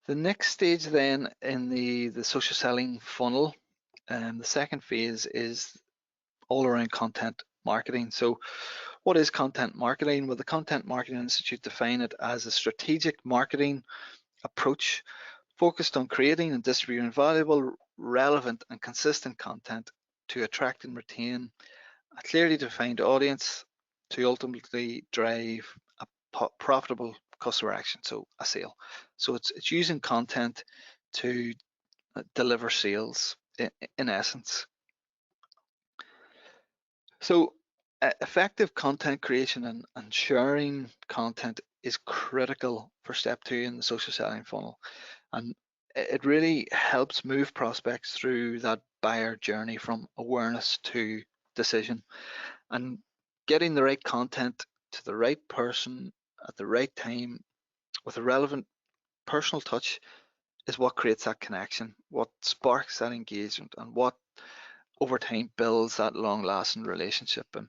The next stage then in the social selling funnel, the second phase is all around content marketing. So what is content marketing? Well, the Content Marketing Institute define it as a strategic marketing approach focused on creating and distributing valuable, relevant and consistent content to attract and retain a clearly defined audience to ultimately drive a profitable customer action, so a sale. So it's using content to deliver sales in essence. So effective content creation and sharing content is critical for step 2 in the social selling funnel. And it really helps move prospects through that buyer journey from awareness to decision. And getting the right content to the right person at the right time with a relevant personal touch is what creates that connection, what sparks that engagement, and what over time builds that long-lasting relationship. And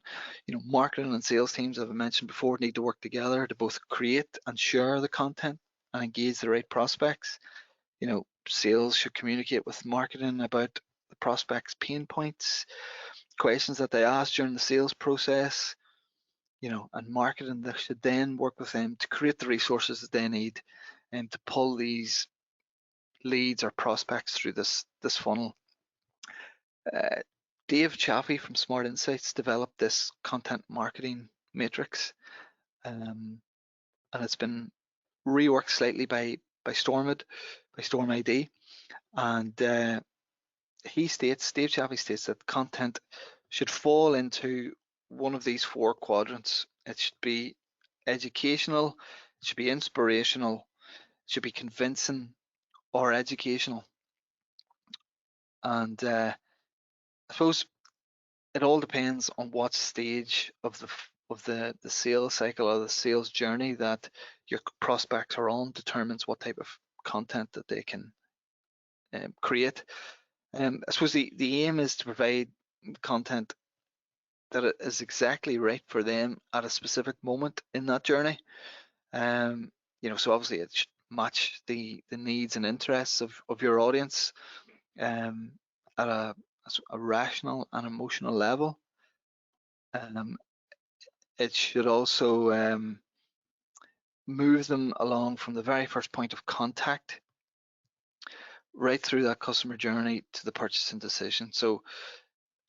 marketing and sales teams, as I mentioned before, need to work together to both create and share the content and engage the right prospects. Sales should communicate with marketing about the prospect's pain points, questions that they ask during the sales process, and marketing that should then work with them to create the resources that they need and to pull these leads or prospects through this funnel. Dave Chaffee from Smart Insights developed this content marketing matrix, and it's been reworked slightly by Storm ID, and Dave Chaffee states that content should fall into one of these 4 quadrants. It should be educational, it should be inspirational, it should be convincing, or educational. And I suppose it all depends on what stage of the sales cycle or the sales journey that your prospects are on determines what type of content that they can create. I suppose the aim is to provide content that is exactly right for them at a specific moment in that journey. So obviously it should match the needs and interests of your audience at a rational and emotional level. It should also move them along from the very first point of contact right through that customer journey to the purchasing decision. So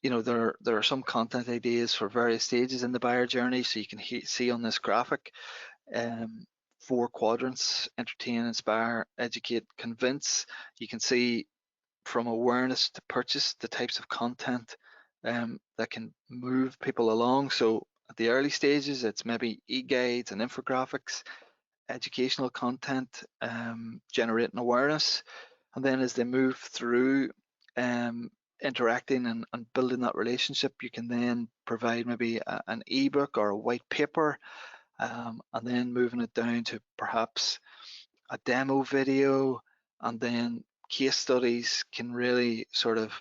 there are some content ideas for various stages in the buyer journey. So you can see on this graphic 4 quadrants: entertain, inspire, educate, convince. You can see from awareness to purchase the types of content that can move people along. So at the early stages, it's maybe e-guides and infographics, educational content, generating awareness. And then as they move through interacting and building that relationship, you can then provide maybe an ebook or a white paper, and then moving it down to perhaps a demo video, and then case studies can really sort of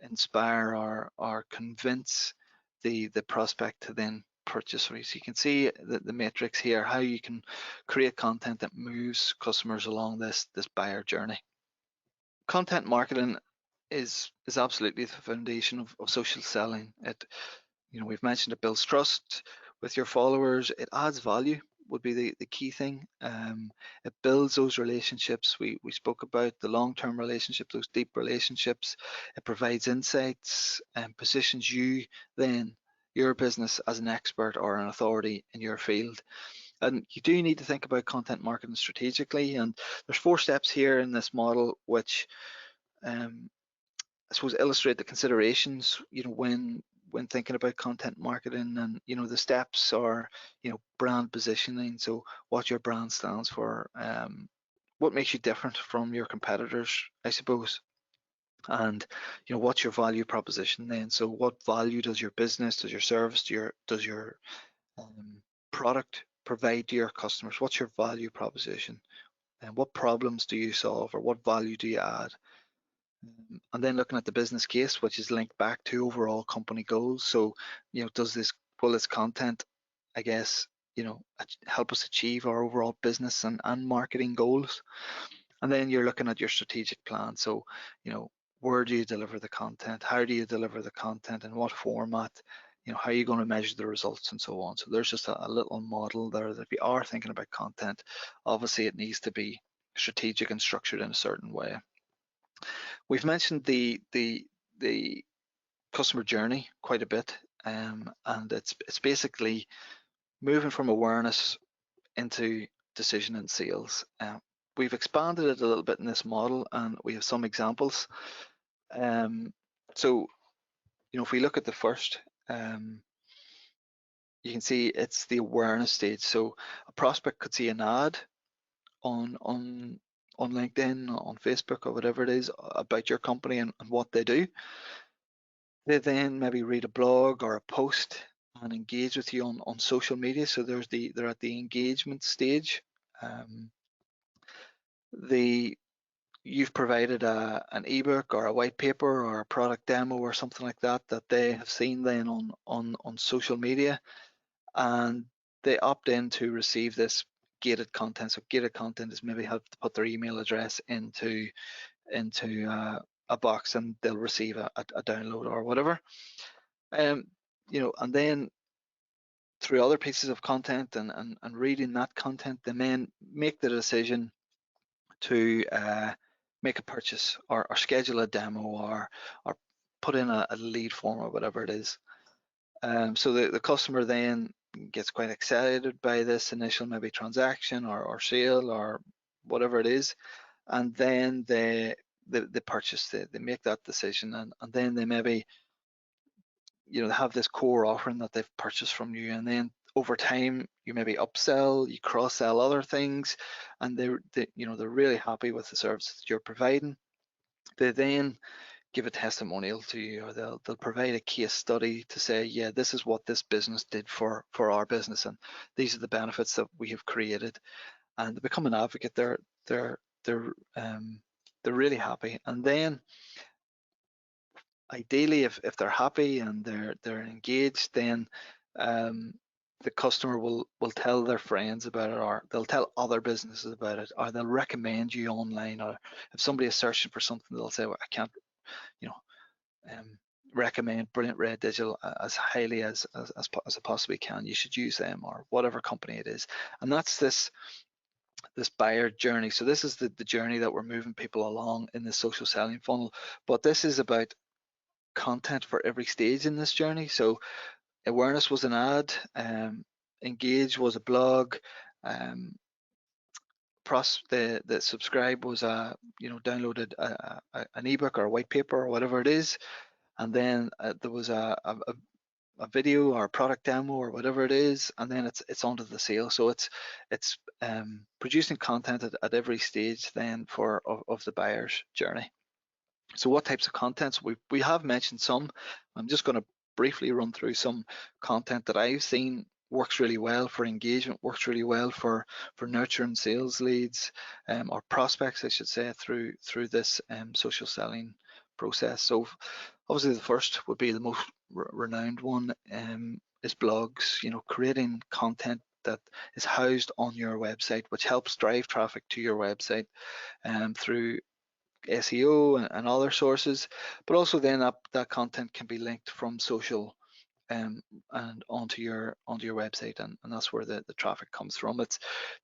inspire or convince the prospect to then purchase. So you can see the matrix here, how you can create content that moves customers along this buyer journey. Content marketing is absolutely the foundation of social selling. We've mentioned it builds trust with your followers. It adds value would be the key thing. It builds those relationships. We spoke about the long-term relationships, those deep relationships. It provides insights and positions you then, your business, as an expert or an authority in your field. And you do need to think about content marketing strategically. And there's 4 steps here in this model which I suppose illustrate the considerations when thinking about content marketing. And the steps are brand positioning, so what your brand stands for, what makes you different from your competitors, I suppose, and what's your value proposition then. So what value does your business, does your service, does your product provide to your customers? What's your value proposition, and what problems do you solve, or what value do you add? And then looking at the business case, which is linked back to overall company goals. So, will this content, I guess, help us achieve our overall business and marketing goals? And then you're looking at your strategic plan. So, where do you deliver the content? How do you deliver the content? In what format? How are you going to measure the results and so on? So there's just a little model there that if you are thinking about content, obviously it needs to be strategic and structured in a certain way. We've mentioned the customer journey quite a bit, and it's basically moving from awareness into decision and sales. We've expanded it a little bit in this model, and we have some examples. So, if we look at the first, you can see it's the awareness stage. So a prospect could see an ad on LinkedIn, on Facebook, or whatever it is about your company and what they do. They then maybe read a blog or a post and engage with you on social media. So they're at the engagement stage. You've provided an ebook or a white paper or a product demo or something like that they have seen then on social media, and they opt in to receive this gated content. So gated content is maybe have to put their email address into a box, and they'll receive a download or whatever. And then through other pieces of content and reading that content, they then make the decision to make a purchase or schedule a demo or put in a lead form or whatever it is. So the customer then gets quite excited by this initial maybe transaction or sale or whatever it is, and then they purchase, they make that decision, and then they maybe they have this core offering that they've purchased from you, and then over time you maybe upsell, you cross sell other things, and they're really happy with the services that you're providing. They then give a testimonial to you, or they'll provide a case study to say, yeah, this is what this business did for our business, and these are the benefits that we have created, and they become an advocate. They're really happy, and then ideally, if they're happy and they're engaged, then the customer will tell their friends about it, or they'll tell other businesses about it, or they'll recommend you online, or if somebody is searching for something, they'll say, well, I can't recommend Brilliant Red Digital as highly as I possibly can. You should use them, or whatever company it is. And that's this buyer journey. So this is the journey that we're moving people along in the social selling funnel. But this is about content for every stage in this journey. So awareness was an ad, engage was a blog, the subscribe was downloaded an ebook or a white paper or whatever it is, and then there was a video or a product demo or whatever it is, and then it's onto the sale. So it's producing content at every stage then of the buyer's journey. So what types of contents? We have mentioned some. I'm just going to briefly run through some content that I've seen works really well for engagement, works really well for nurturing sales leads, or prospects, I should say, through this social selling process. So obviously the first would be the most renowned one, is blogs. Creating content that is housed on your website, which helps drive traffic to your website through SEO and other sources, but also then that content can be linked from social and onto your website, and that's where the traffic comes from.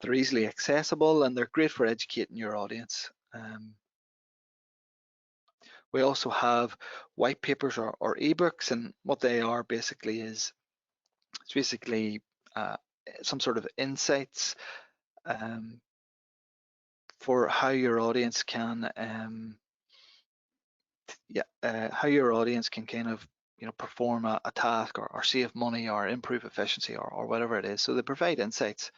They're easily accessible, and they're great for educating your audience. We also have white papers or ebooks, and what they are basically is it's basically some sort of insights for how your audience can how your audience can kind of perform a task or save money or improve efficiency or whatever it is. So they provide insights.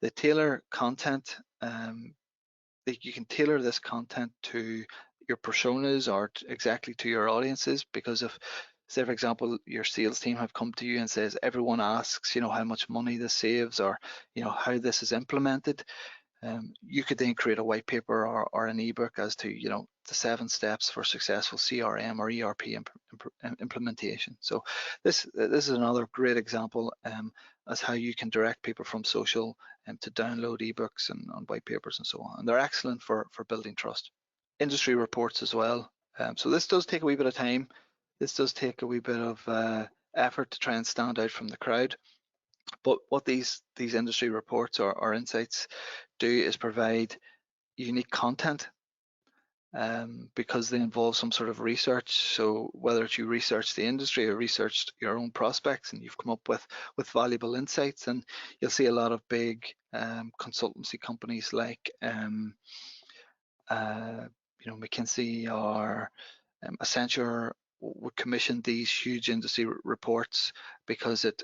They tailor content. You can tailor this content to your personas or exactly to your audiences, because if, say for example, your sales team have come to you and says everyone asks how much money this saves, or how this is implemented, you could then create a white paper or an ebook as to the 7 steps for successful CRM or ERP implementation. So this is another great example as how you can direct people from social to download ebooks and white papers and so on. And they're excellent for building trust. Industry reports as well. So this does take a wee bit of time. This does take a wee bit of effort to try and stand out from the crowd. But what these industry reports or insights do is provide unique content because they involve some sort of research. So whether it's you research the industry or researched your own prospects and you've come up with valuable insights, and you'll see a lot of big consultancy companies like McKinsey or Accenture would commission these huge industry reports because it's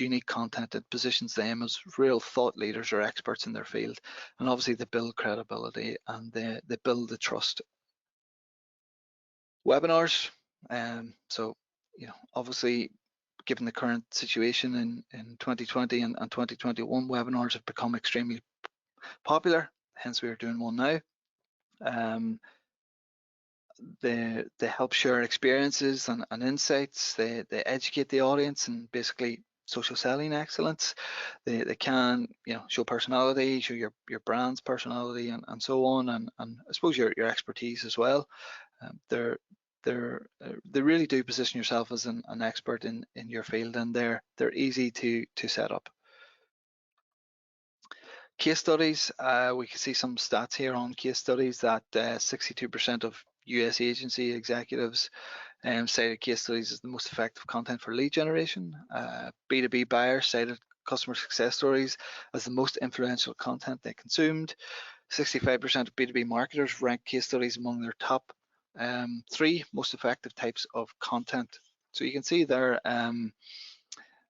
unique content. It positions them as real thought leaders or experts in their field, and obviously they build credibility and they build the trust. Webinars, so obviously given the current situation in 2020 and 2021, webinars have become extremely popular, hence we are doing one now. They help share experiences and insights. They educate the audience and basically social selling excellence. They can show personality, show your brand's personality and so on, and I suppose your expertise as well. They really do position yourself as an expert in your field, and they're easy to set up. Case studies, we can see some stats here on case studies that 62% of US agency executives cited case studies as the most effective content for lead generation. B2B buyers cited customer success stories as the most influential content they consumed. 65% of B2B marketers ranked case studies among their top 3 most effective types of content. So you can see there,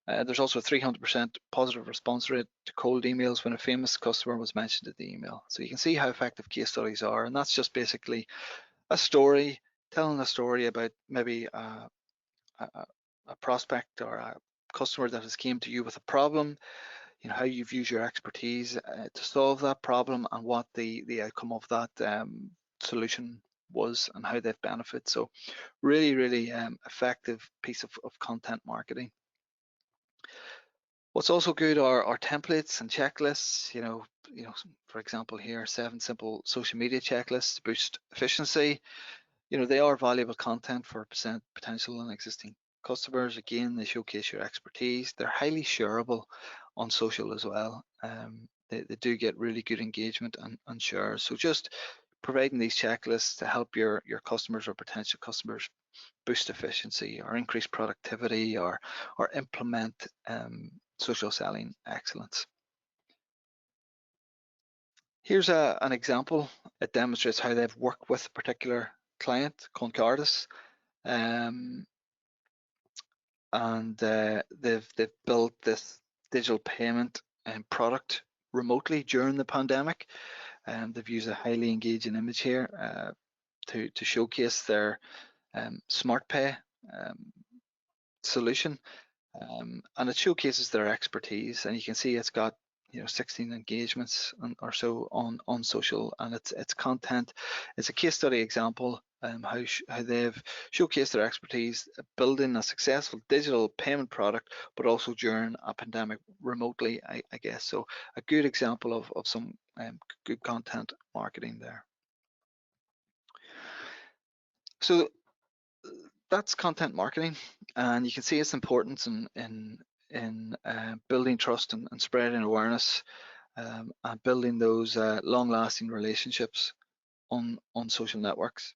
there's also a 300% positive response rate to cold emails when a famous customer was mentioned in the email. So you can see how effective case studies are, and that's just basically a story, telling a story about maybe a prospect or a customer that has came to you with a problem, how you've used your expertise to solve that problem and what the outcome of that solution was and how they've benefited. So really effective piece of content marketing. What's also good are templates and checklists. For example here, 7 simple social media checklists to boost efficiency. They are valuable content for potential and existing customers. Again, they showcase your expertise. They're highly shareable on social as well. They do get really good engagement and shares. So just providing these checklists to help your customers or potential customers boost efficiency or increase productivity or implement social selling excellence. Here's an example. It demonstrates how they've worked with a particular client, Concardis, and they've built this digital payment product remotely during the pandemic. They've used a highly engaging image here to showcase their SmartPay solution, and it showcases their expertise, and you can see it's got 16 engagements or so on social, and its content. It's a case study example how they've showcased their expertise building a successful digital payment product, but also during a pandemic remotely, I guess. So a good example of some good content marketing there. So that's content marketing, and you can see its importance in building trust and spreading awareness and building those long-lasting relationships on social networks.